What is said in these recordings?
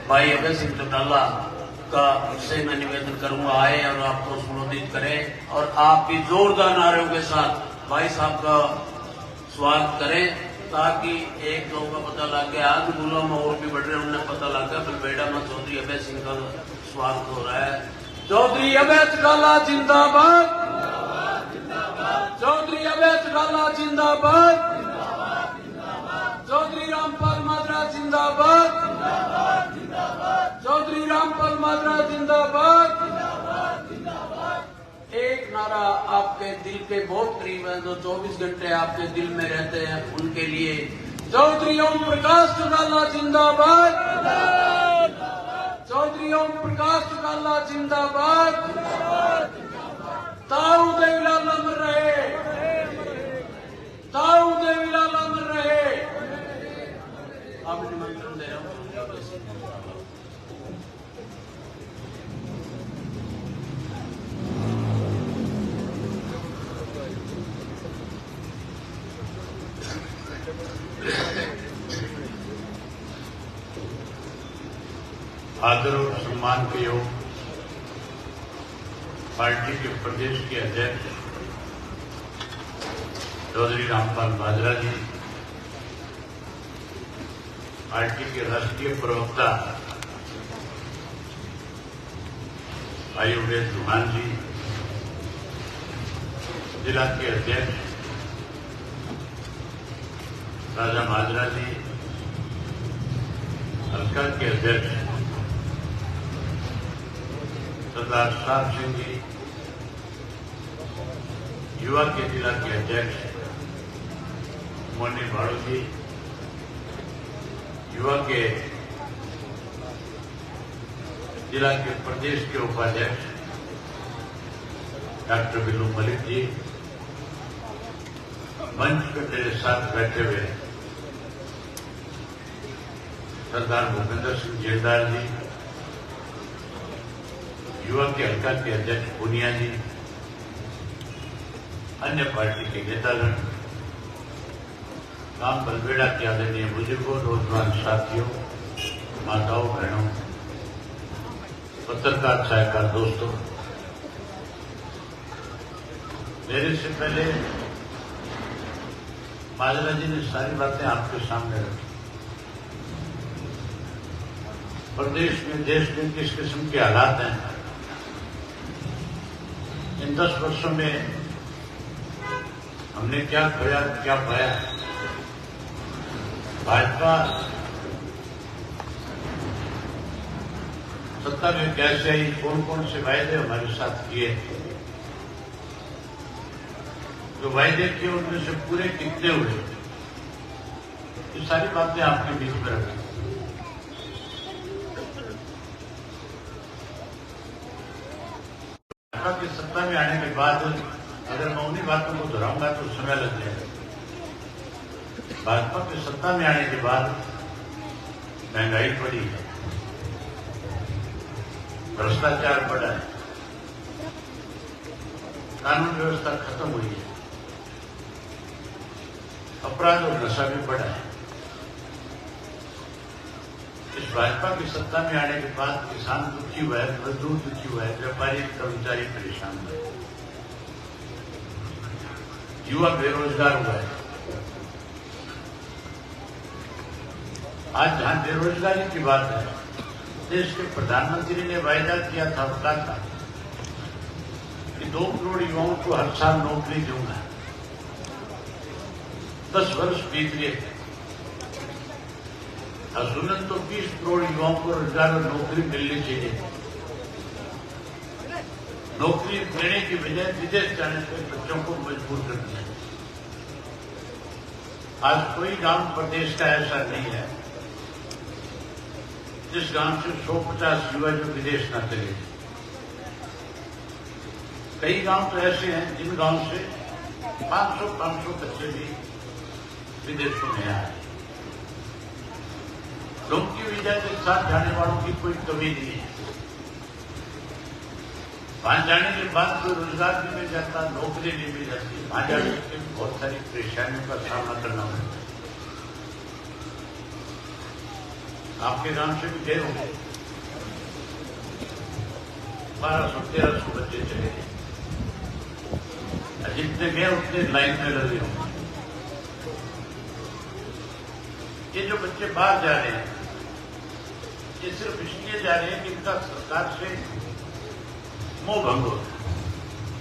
भाई अभय सिंह चौटाला का से मैं निवेदन करूंगा आए और आपको संबोधित करें और आप भी जोरदार नारों के साथ भाई साहब का स्वागत करें ताकि एक लोगों का पता लग गया। आज गुलाम और भी बढ़ रहे हैं, उन्हें पता लग गया बलबेड़ा में चौधरी अभय सिंह का स्वागत हो रहा है। चौधरी अभय चौटाला जिंदाबाद, चौधरी अभय चौटाला जिंदाबाद, चौधरी रामपाल माजरा जिंदाबाद, चौधरी रामपाल माजरा जिंदाबाद। एक नारा आपके दिल के बहुत करीब है, जो 24 घंटे आपके दिल में रहते हैं, उनके लिए चौधरी ओम प्रकाश चौटाला जिंदाबाद, चौधरी ओम प्रकाश चौटाला जिंदाबाद। ताऊ देवीलाल अमर रहे, ताऊ देवीलाल अमर रहे। आप निमंत्रण दे रहा हूँ। आदर और सम्मान के योग पार्टी के प्रदेश के अध्यक्ष चौधरी रामपाल माजरा जी, पार्टी के राष्ट्रीय प्रवक्ता भाई उमेश चौहान जी, जिला के अध्यक्ष राजा माजरा जी, हल्का के अध्यक्ष सरदार साहब सिंह जी, युवा के जिला के अध्यक्ष मोनी भाड़ू जी, युवा के जिला के प्रदेश के उपाध्यक्ष डॉक्टर बिल्लू मलिक जी, मंच पर मेरे साथ बैठे हुए सरदार भूपेंद्र सिंह जेलदार जी, युवा के हल्का के अध्यक्ष पूनिया जी, अन्य पार्टी के नेतागण, गांव बलबेड़ा के आदरणीय बुजुर्गों, नौजवान साथियों, माताओं बहनों, पत्रकार सहायकार दोस्तों, मेरे से पहले माजरा जी ने सारी बातें आपके सामने रखी। प्रदेश में, देश में किस किस्म के हालात हैं, इन 10 वर्षों में हमने क्या खोया, क्या पाया, भाजपा सत्ता में कैसे आई, कौन कौन से वायदे हमारे साथ किए, जो वायदे किए उनमें से पूरे कितने हुए, ये सारी बातें आपके बीच में रखी। भाजपा की सत्ता में आने के बाद अगर मैं उन्हीं बातों को दोहराऊंगा तो समय लग जाएगा। भाजपा की सत्ता में आने के बाद महंगाई बढ़ी है, भ्रष्टाचार बढ़ा है, कानून व्यवस्था खत्म हुई है, अपराध और नशा भी बढ़ा है। इस भाजपा की सत्ता में आने के बाद किसान दुखी हुआ है, मजदूर दुखी हुआ है, व्यापारी कर्मचारी परेशान हुए, युवा बेरोजगार हुआ है। आज जहां बेरोजगारी की बात है, देश के प्रधानमंत्री ने वायदा किया था, कहा था कि 2 करोड़ युवाओं को हर साल नौकरी दूंगा। 10 वर्ष बीत गए, असुनन तो 20 करोड़ युवाओं को रोजगार और नौकरी मिलनी चाहिए। नौकरी देने की बजाय विदेश जाने से बच्चों को मजबूर कर दिया। आज कोई गांव प्रदेश का ऐसा नहीं है जिस गांव से 150 युवा जो विदेश न चले। कई गांव तो ऐसे हैं जिन गांव से 500 बच्चे भी विदेशों में आए। नौकरी वीजा के साथ जाने वालों की कोई कमी नहीं है। वहां जाने के बाद कोई रोजगार नहीं मिल जाता, नौकरी नहीं मिल जाती, वहां जाने के बहुत सारी परेशानियों का सामना करना पड़ता है। आपके गांव से भी गए होंगे। 1200-1300 बच्चे चले गए, जितने गए उतने लाइन में लगे होंगे। ये जो बच्चे बाहर जा रहे हैं, ये सिर्फ इसलिए जा रहे हैं कि इनका सरकार से मोह भंग हो,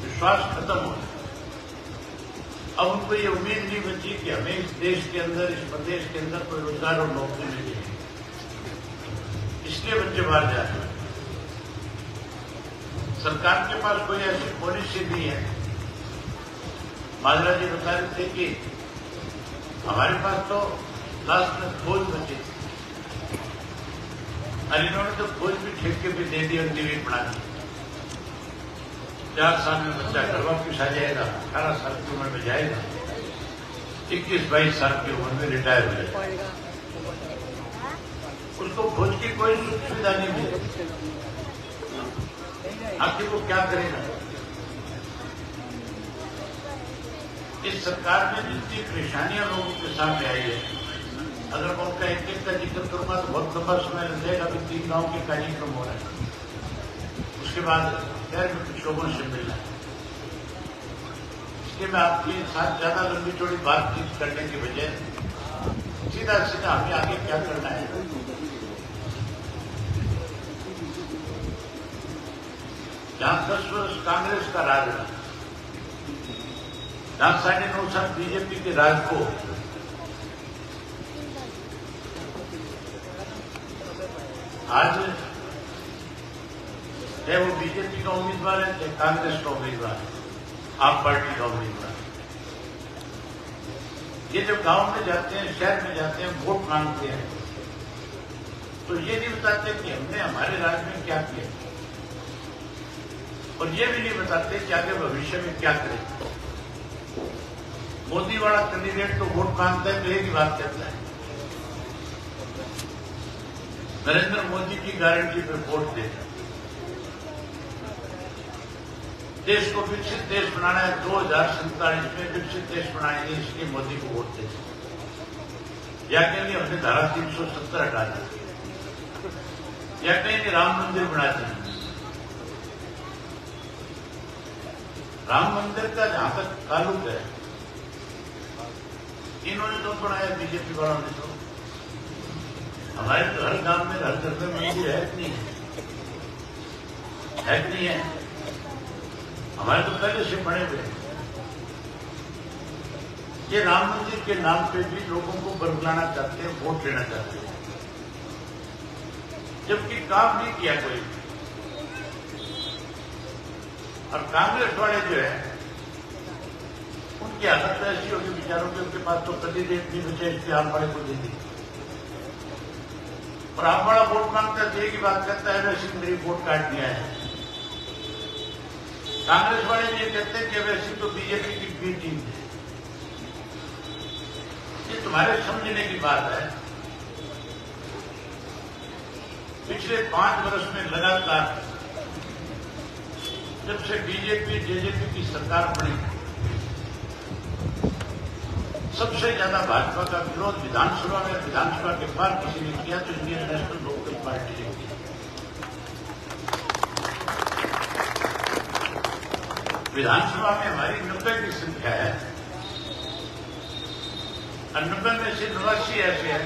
विश्वास खत्म हो। अब उनको ये उम्मीद नहीं बची कि हमें इस देश के अंदर, इस प्रदेश के अंदर कोई रोजगार और नौकरी मिलेगी, इसलिए बच्चे बाहर जा रहे हैं। सरकार के पास कोई ऐसी पॉलिसी नहीं है। माजरा जी बता रहे थे कि हमारे पास तो लास्ट में फौज बची, और इन्होंने तो फौज भी ठेके पे दे दी और टीवी बना दी। 4 साल में बच्चा घर वापिस आ जाएगा, 18 साल की उम्र में जाएगा, 21-22 साल की उम्र में रिटायर हो जाएगा। उसको फौज की कोई सुख सुविधा नहीं मिलेगी। आखिर वो क्या करेगा? इस सरकार में जितनी परेशानियां लोगों के सामने आई है, अगर मैं उनका एक एक का जिक्र करूंगा तो बहुत लंबा समय लग जाएगा। अभी 3 गांव के कार्यक्रम हो रहे हैं, उसके बाद खैर में कुछ लोगों से मिलना है। इसलिए मैं आपके साथ ज्यादा लंबी चौड़ी बातचीत करने की बजाय सीधा सीधा हमें आगे क्या करना है। जहां 10 वर्ष कांग्रेस का राज रहा, जहां 9.5 साल बीजेपी के राज को आज चाहे वो बीजेपी का उम्मीदवार है, चाहे कांग्रेस का उम्मीदवार है, आप पार्टी का उम्मीदवार है, ये जब गांव में जाते हैं, शहर में जाते हैं, वोट मांगते हैं, तो ये नहीं बताते कि हमने हमारे राज्य में क्या किया, और ये भी नहीं बताते कि आगे भविष्य में क्या करें। मोदी वाला कैंडिडेट तो वोट मांगता है तो एक ही बात कहता है, नरेंद्र मोदी की गारंटी पर वोट देना। देश को विकसित देश बनाना है, 2047 में विकसित देश बनाएंगे, इसलिए मोदी को वोट देना। या कहेंगे हमने धारा 370 हटा दी, या कहेंगे राम मंदिर बना दें। राम मंदिर का जहां तक ताल्लुक है, इन्होंने तो बनाया, बीजेपी वालों ने तो। हमारे तो हर गांव में, हर घर में मंदिर है कि नहीं है, कि नहीं है? हमारे तो पहले से बने हुए हैं। ये राम मंदिर के नाम पे भी लोगों को बरगलाना चाहते हैं, वोट लेना चाहते हैं, जबकि काम नहीं किया कोई। और कांग्रेस वाले जो है, उनकी हालत ऐसी होगी बेचारों के, उनके पास तो कभी रेट नहीं बचे, इसलिए आप बड़े को दे दी। और आप बड़ा वोट मांगता है, एक ही बात करता है, वैसे मेरी वोट काट दिया है। कांग्रेस वाले ये कहते हैं कि वैसे तो बीजेपी की बी टीम है। ये तुम्हारे समझने की बात है। पिछले 5 वर्ष में लगातार जब से बीजेपी जेजेपी की सरकार बनी, सबसे ज्यादा भाजपा का विरोध विधानसभा में, विधानसभा के बाद किसी ने किया तो इंडियन नेशनल लोकदल पार्टी ने किया। विधानसभा में हमारी 90 की संख्या है, और 90 में से 89 ऐसे हैं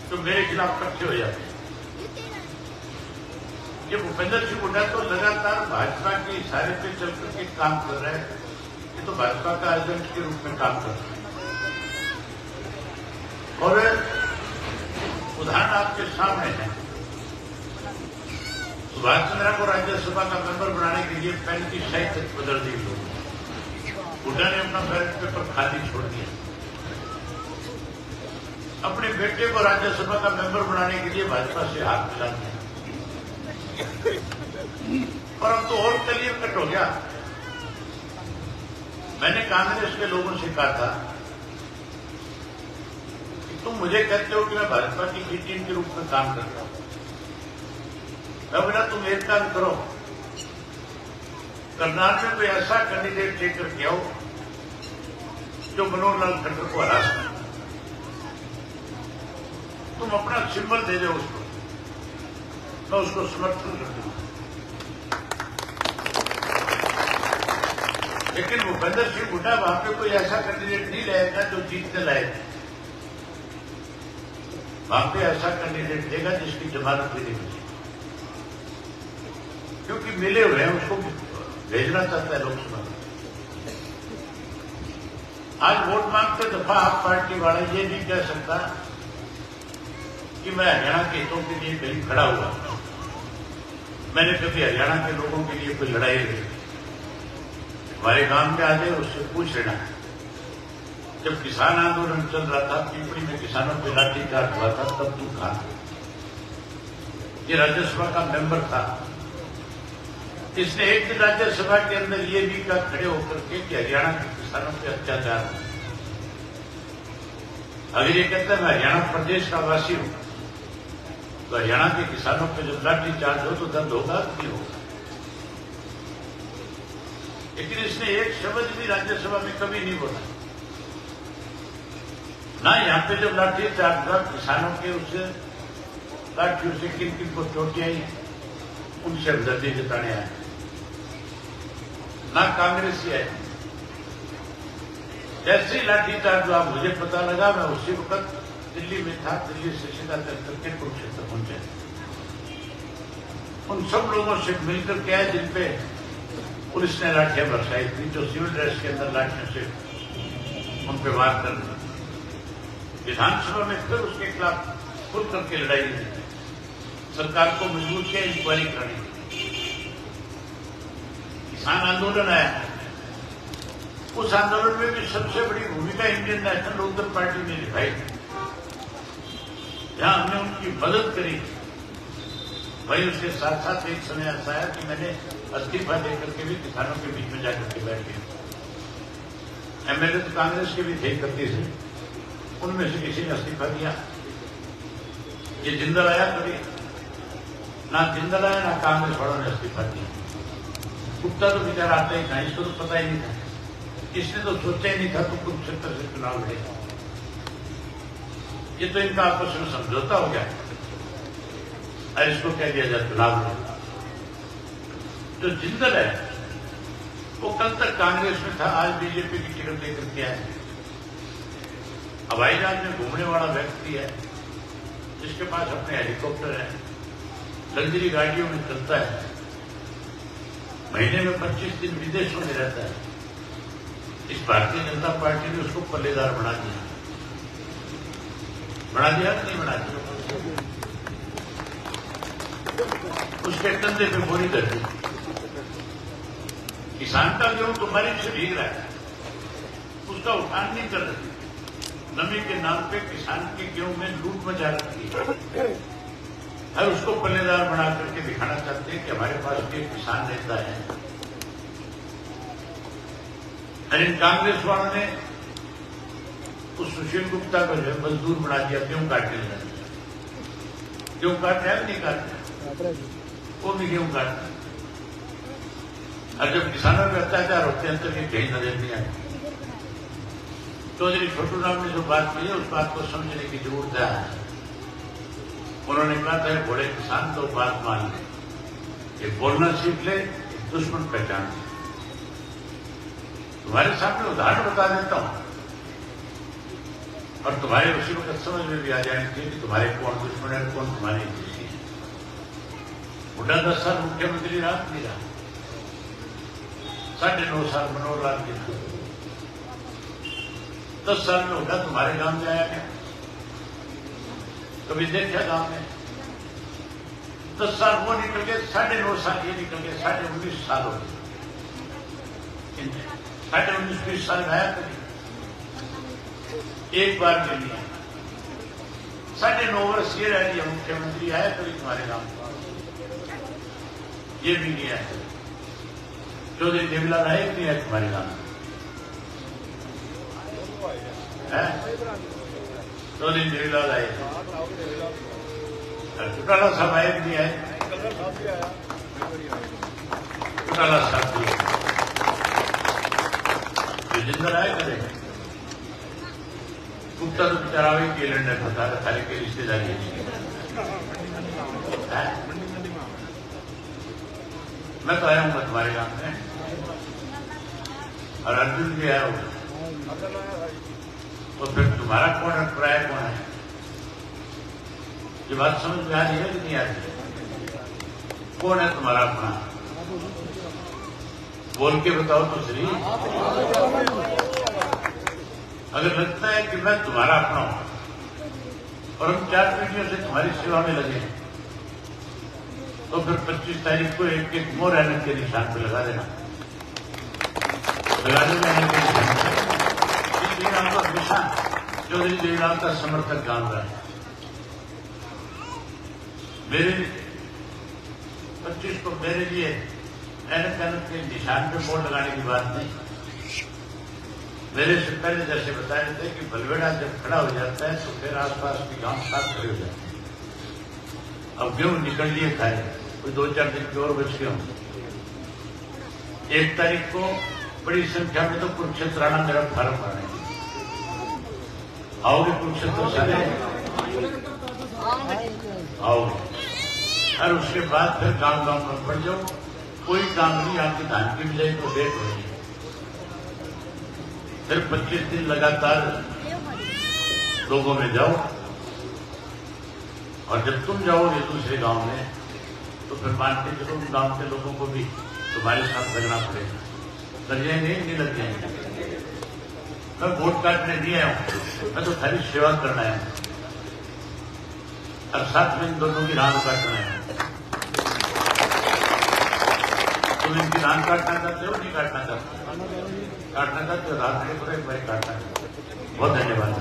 जो मेरे खिलाफ इकट्ठे हो जाते हैं। ये भूपेंद्र सिंह हुड्डा तो लगातार भाजपा के इशारे पे चल करके काम कर रहे हैं, ये तो भाजपा का एजेंट के रूप में काम कर रहे हैं। और उदाहरण आपके सामने है, सुभाष चंद्रा को राज्यसभा का मेंबर बनाने के लिए 35 तक बदल दी लोग। हुड्डा ने अपना बैलेट पेपर खाली छोड़ दिया। अपने बेटे को राज्यसभा का मेंबर बनाने के लिए भाजपा से हाथ मिला दिया। और अब तो और क्लियर कट हो गया। मैंने कांग्रेस के लोगों से कहा था कि तुम मुझे कहते हो कि मैं भाजपा की बी टीम के रूप में काम कर रहा हूं, मैं बोला तुम एक काम करो, कर्नाटक में कोई ऐसा कैंडिडेट लेकर के आओ जो मनोहर लाल खट्टर को हरा सके। तुम अपना सिंबल दे दो उसको, मैं उसको समर्थन कर दूंगा। लेकिन भूपेंद्र सिंह हुड्डा वहां पे कोई ऐसा कैंडिडेट नहीं रहेगा जो जीतने लायक। वहां पे ऐसा कैंडिडेट देगा जिसकी जमानत भी नहीं मिली, क्योंकि मिले हुए हैं उसको भेजना चाहता है लोकसभा में। आज वोट मांगते दफा आप पार्टी वाला ये नहीं कह सकता कि मैं हरियाणा के हितों के लिए कहीं खड़ा हुआ, मैंने कभी हरियाणा के लोगों के लिए कोई लड़ाई नहीं। हमारे गांव में आगे उससे पूछ लेना, जब किसान आंदोलन चल रहा था, पिपड़ी में किसानों पे लाठीचार्ज हुआ था, तब तू था, ये राज्यसभा का मेंबर था। इसने एक दिन राज्यसभा के अंदर ये भी कहा खड़े होकर के कि हरियाणा के किसानों पे अत्याचार। अगर ये कहता है मैं हरियाणा प्रदेश का वासी हूं, तो हरियाणा के किसानों पे जब लाठीचार्ज हो तो दर्द होगा कि नहीं होगा? लेकिन इसने एक शब्द भी राज्यसभा में कभी नहीं बोला। ना यहां पे जब लाठीचार्ज हुआ किसानों के उससे लाठियों से किन किन को चोटें आई, उनसे हमदर्दी जताने आए, ना कांग्रेसी आए। जैसे ही लाठीचार्ज हुआ मुझे पता लगा, मैं उसी वक्त दिल्ली में था, दिल्ली से सीधा चल करके कुरुक्षेत्र पहुंचे। उन सब लोगों से मिलकर के आए जिन पे पुलिस ने लाठियां बरसाई थी, जो सिविल ड्रेस के अंदर लाठियों से उन पे वार कर दी। विधानसभा में फिर उसके खिलाफ खुल करके लड़ाई हुई, सरकार को मजबूर किया इंक्वायरी कराने की। किसान आंदोलन आया, उस आंदोलन में भी सबसे बड़ी भूमिका इंडियन नेशनल लोकदल पार्टी ने निभाई, जहां हमने उनकी मदद करी। वही उसके साथ साथ एक समय ऐसा है कि मैंने इस्तीफा देकर के भी किसानों के बीच में जाकर के बैठ गया। एमएलए तो कांग्रेस के भी थे 31 से, उनमें से किसी ने इस्तीफा दिया। ये जिंदल आया कभी ना, जिंदल आया ना कांग्रेस वालों ने इस्तीफा दिया। गुप्ता तो बेचारा आता ही था, इसको तो पता ही नहीं था, इसने तो सोचा ही नहीं था तो कुरुक्षेत्र से चुनाव लड़ेगा। ये तो इनका आपस में समझौता हो गया और इसको कह दिया जाए चुनाव लड़ेगा। जो जिंदल है वो कल तक कांग्रेस में था, आज बीजेपी की टिकट लेकर के आया। हवाई जहाज में घूमने वाला व्यक्ति है, जिसके पास अपने हेलीकॉप्टर है, लग्जरी गाड़ियों में चलता है, महीने में 25 दिन विदेशों में रहता है। इस भारतीय जनता पार्टी ने उसको पल्लेदार बना दिया कि नहीं बना दिया? उसके कंधे पे बोरी कर दी। किसान का गेहूं तो बारिश से भीग रहा है, उसका उठान नहीं कर रही। नमी के नाम पे किसान के गेहूं में लूट मचा रखी है और उसको पल्लेदार बना करके दिखाना चाहते हैं कि हमारे पास भी किसान नेता है। इन कांग्रेस वालों ने उस सुशील गुप्ता को जो है मजदूर बना दिया, गेहूं काटने लगा। गेहूं काटना है नहीं काटना, वो भी गेहूं काटना। और जब किसानों पे अत्याचार होते हैं तो ये कहीं नजर नहीं आए। चौधरी छोटू राम ने जो बात की है उस बात को समझने की जरूरत है। उन्होंने कहा था बड़े किसान तो बात मान ले, ये बोलना सीख ले, दुश्मन पहचान ले। तुम्हारे सामने उदाहरण बता देता हूं और तुम्हारे उसी वक्त समझ में भी आ जानी चाहिए कि तुम्हारे कौन दुश्मन है, कौन तुम्हारी खुशी है। हुड्डा 10 साल मुख्यमंत्री रहा नहीं रहा, 9.5 साल मनोहर लाल के थे। 10 साल में हुड्डा तुम्हारे गांव में आया क्या? कभी देखा गांव में? 10 साल वो निकल गए, 9.5 साल ये निकल गए, 19.5 साल हो गए। 19.5 साल में आया कभी? एक बार के लिए 9.5 वर्ष ये रह लिया मुख्यमंत्री, आया कभी तुम्हारे गांव में? ये भी नहीं आया। चौधरी देवीलाल आए कि नहीं आए तुम्हारे गांव में? चौधरी देवीलाल आए, चौटाला साहब आए कि नहीं आए? चौटाला साहब भी जिंदल आए करें, कुत्ता तो चरावे के लड़ने पता था खाली के रिश्तेदारी है। मैं तो आया हूँ तुम्हारे गांव में और अर्जुन भी आया होगा, तो फिर तुम्हारा कौन अभिप्राय कौन है? ये बात समझ में आ रही है कि नहीं आ रही? कौन है तुम्हारा अपना? बोल के बताओ तो सही। अगर लगता है कि मैं तुम्हारा अपना हूं और हम 4 पीढ़ियों से तुम्हारी सेवा में लगे, तो फिर 25 तारीख को एक मोर ऐनक के निशान पे लगा देना। लगाने में ऐनक के निशान इसलिए आपको हमेशा चौधरी देवीलाल का समर्थक काम रहा है। मेरे 25 को मेरे लिए ऐनक के निशान पे मोर लगाने की बात नहीं। मेरे से पहले जैसे बताए थे कि बलवेड़ा जब खड़ा हो जाता है तो फिर आसपास के गांव साथ खड़े हो जाते हैं। अब गेहूं निकल लिए खाए, कोई 2-4 दिन की और बच गए होंगे। 1 तारीख को बड़ी संख्या में तो कुरुक्षेत्र आना मेरा फार्म भरने आओगे। कुरुक्षेत्र सारे आओगे और उसके बाद फिर गांव में पड़ जाओ। कोई काम नहीं, आपकी धान की बिजाई को डेट हो रही है। फिर 25 दिन लगातार लोगों में जाओ और जब तुम जाओगे दूसरे गांव में तो फिर मान के चलो उन गांव के लोगों को भी तुम्हारे साथ लगना पड़ेगा। लग जाएंगे नहीं लग जाएंगे? मैं वोट काटने नहीं आया हूं, मैं तो खाली सेवा करना आया हूं और साथ में इन दोनों की रान काटना है। तुम इनकी रान काटना चाहते हो नहीं काटना चाहते? काटना चाहते हो? रात में एक बार काटना। बहुत धन्यवाद।